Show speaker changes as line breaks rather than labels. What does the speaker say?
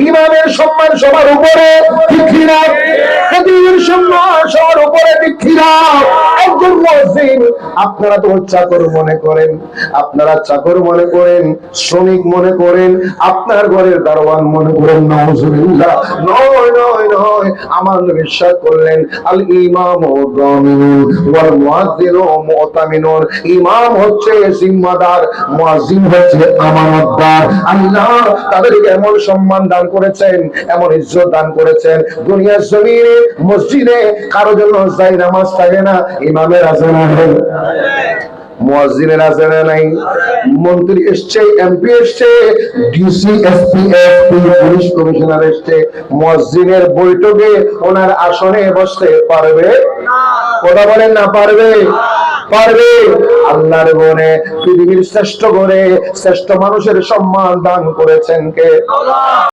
ইমামের সম্মান সবার উপরে, ঠিক কি না? খতিবের সম্মান সবার উপরে, ঠিক কি না? একজন মুয়াজ্জিন আপনারা তো চাকর মনে করেন, আপনারা চাকর মনে করেন, শ্রমিক মনে করেন, আপনার ঘরের দারোয়ান মনে করেন। নাউজুবিল্লাহ। নয় নয় নয়, আমার নবী ইরশাদ করলেন আল ইমামু দামিনুন ওয়াল মুয়াজ্জিনু মুতামিনুন। ইমাম হচ্ছে জিম্মাদার, মুয়াজ্জিন হচ্ছে আমানতদার। আল্লাহ তাদেরকে এমন সম্মান দান করেছেন, এমন ইজ্জত দান করেছেন, দুনিয়ার জমিনে মসজিদে কারো জন্য যাই নামাজ থাকে না, ইমামের আজান হয়, মুয়াজ্জিনের আজান নাই। মন্ত্রী এসছে, এমপি এসছে, DC, SP, SP, police commissioner এসছে, মুয়াজ্জিনের বৈঠকে ওনার আসনে বসতে পারবে না। কথা বলেন না পারবে? পারবে। আল্লাহর ঘরে, পৃথিবীর শ্রেষ্ঠ ঘরে শ্রেষ্ঠ মানুষের সম্মান দান করেছেন কে? আল্লাহ।